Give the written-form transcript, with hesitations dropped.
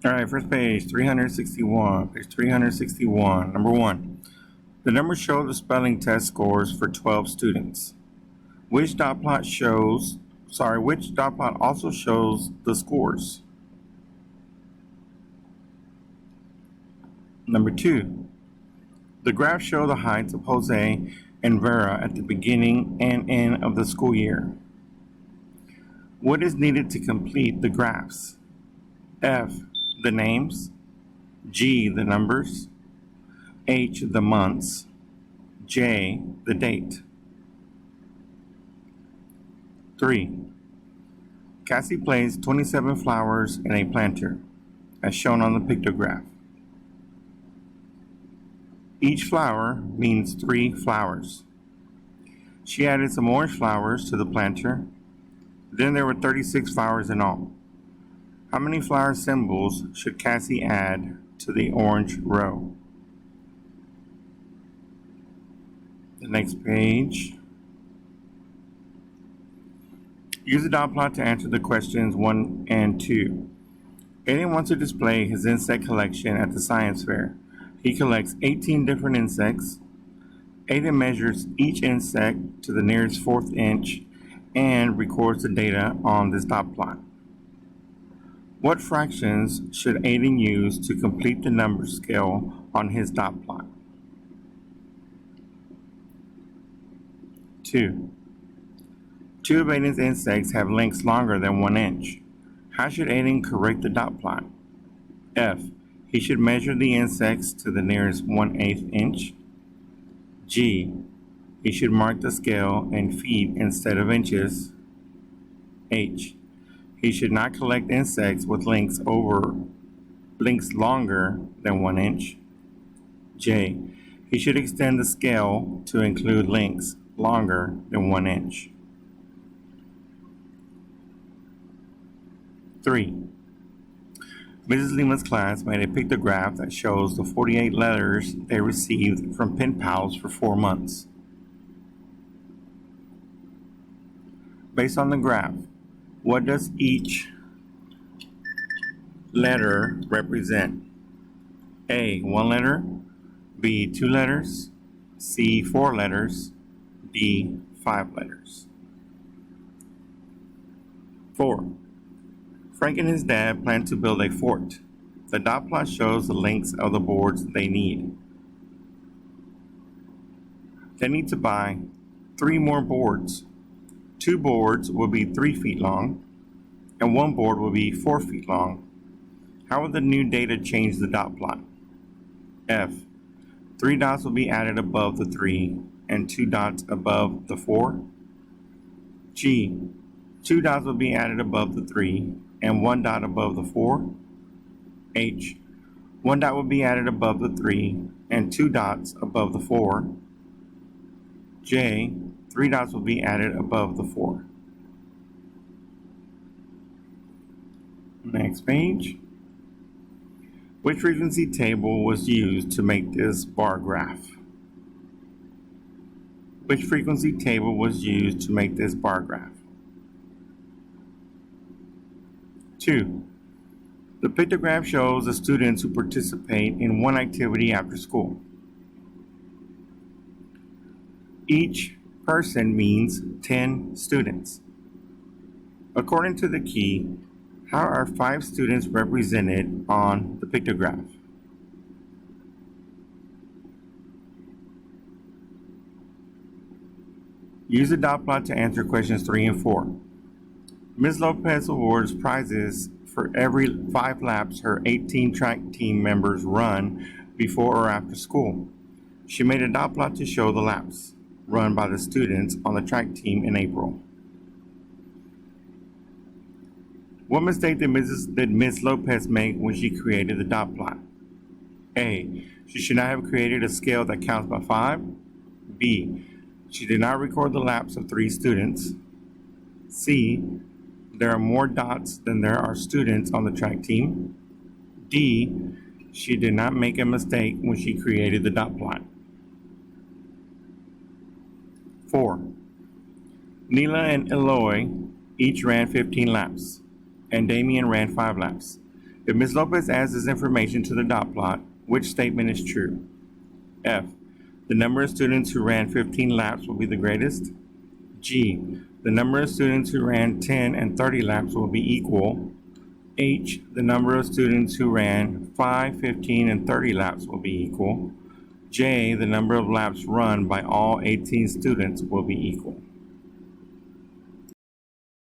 All right, first page, 361. Page 361. Number one. The numbers show the spelling test scores for 12 students. Which dot plot also shows the scores? Number two. The graphs show the heights of Jose and Vera at the beginning and end of the school year. What is needed to complete the graphs? F. The names. G. The numbers. H. The months. J. The date. 3. Cassie placed 27 flowers in a planter, as shown on the pictograph. Each flower means 3 flowers. She added some orange flowers to the planter. Then there were 36 flowers in all. How many flower symbols should Cassie add to the orange row? The next page. Use the dot plot to answer the questions 1 and 2. Aiden wants to display his insect collection at the science fair. He collects 18 different insects. Aiden measures each insect to the nearest 1/4 inch and records the data on this dot plot. What fractions should Aiden use to complete the number scale on his dot plot? 2. Two of Aiden's insects have lengths longer than 1 inch. How should Aiden correct the dot plot? F. He should measure the insects to the nearest 1/8 inch. G. He should mark the scale in feet instead of inches. H. He should not collect insects with lengths longer than 1 inch. J. He should extend the scale to include lengths longer than 1 inch. 3. Mrs. Lima's class made a pictograph that shows the 48 letters they received from pen pals for 4 months. Based on the graph, what does each letter represent? A. 1 letter. B. 2 letters. C. 4 letters. D. 5 letters. 4. Frank and his dad plan to build a fort. The dot plot shows the lengths of the boards they need. They need to buy 3 more boards. 2 boards will be 3 feet long, and 1 board will be 4 feet long. How will the new data change the dot plot? F. 3 dots will be added above the 3 and 2 dots above the 4. G. 2 dots will be added above the 3 and 1 dot above the 4. H. 1 dot will be added above the 3 and 2 dots above the 4. J. 3 dots will be added above the 4. Next page. Which frequency table was used to make this bar graph? Which frequency table was used to make this bar graph? 2. The pictograph shows the students who participate in one activity after school. Each person means 10 students. According to the key, how are 5 students represented on the pictograph? Use the dot plot to answer questions 3 and 4. Ms. Lopez awards prizes for every 5 laps her 18 track team members run before or after school. She made a dot plot to show the laps run by the students on the track team in April. What mistake did Ms. Lopez make when she created the dot plot? A. She should not have created a scale that counts by 5. B. She did not record the laps of 3 students. C. There are more dots than there are students on the track team. D. She did not make a mistake when she created the dot plot. 4. Neela and Eloy each ran 15 laps, and Damien ran 5 laps. If Ms. Lopez adds this information to the dot plot, which statement is true? F. The number of students who ran 15 laps will be the greatest. G. The number of students who ran 10 and 30 laps will be equal. H. The number of students who ran 5, 15, and 30 laps will be equal. J. The number of laps run by all 18 students will be equal.